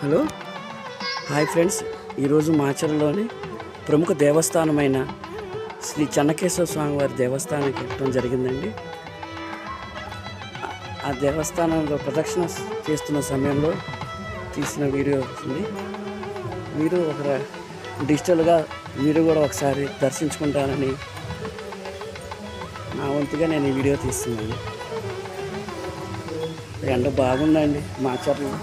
Hello hi friends, ఈరోజు మాచర్లలోని ప్రముఖ దేవస్థానమైన శ్రీ చెన్నకేశవ స్వామివారి దేవస్థానానికి వెళ్ళడం జరిగిందండి. ఆ దేవస్థానంలో ప్రదక్షిణ చేస్తున్న సమయంలో తీసిన వీడియో ఉంది. మీరు ఒక డిజిటల్గా మీరు కూడా ఒకసారి దర్శించుకుంటానని నా వంతుగా నేను ఈ వీడియో తీస్తున్నాను. ఎండ బాగుందండి మాచర్లో.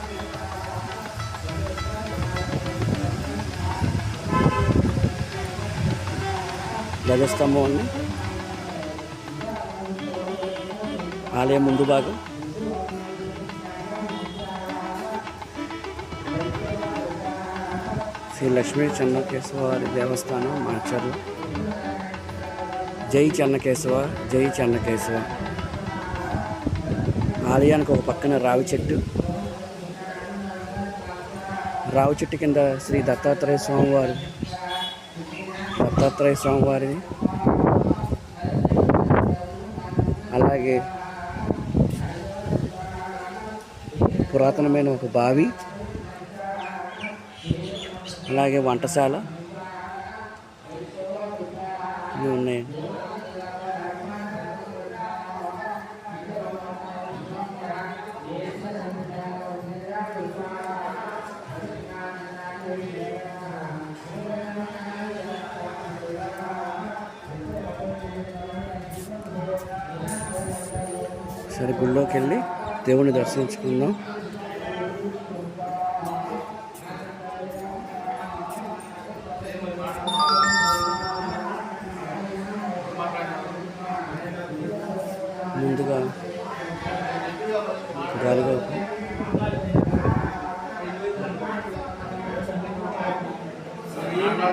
ధ్వజస్తంభం ఉంది, ఆలయం ముందు భాగం. శ్రీ లక్ష్మీ చెన్నకేశవ వారి దేవస్థానం మాచర్ల. జై చెన్నకేశవ, జై చెన్నకేశవ. ఆలయానికి ఒక పక్కన రావి చెట్టు కింద శ్రీ దత్తాత్రేయ స్వామివారిది, అలాగే పురాతనమైన ఒక బావి, అలాగే వంటశాల ఇవి ఉన్నాయండి. సరే, గుళ్ళోకి వెళ్ళి దేవుణ్ణి దర్శించుకుందాం. ముందుగా గాలిగోపురం,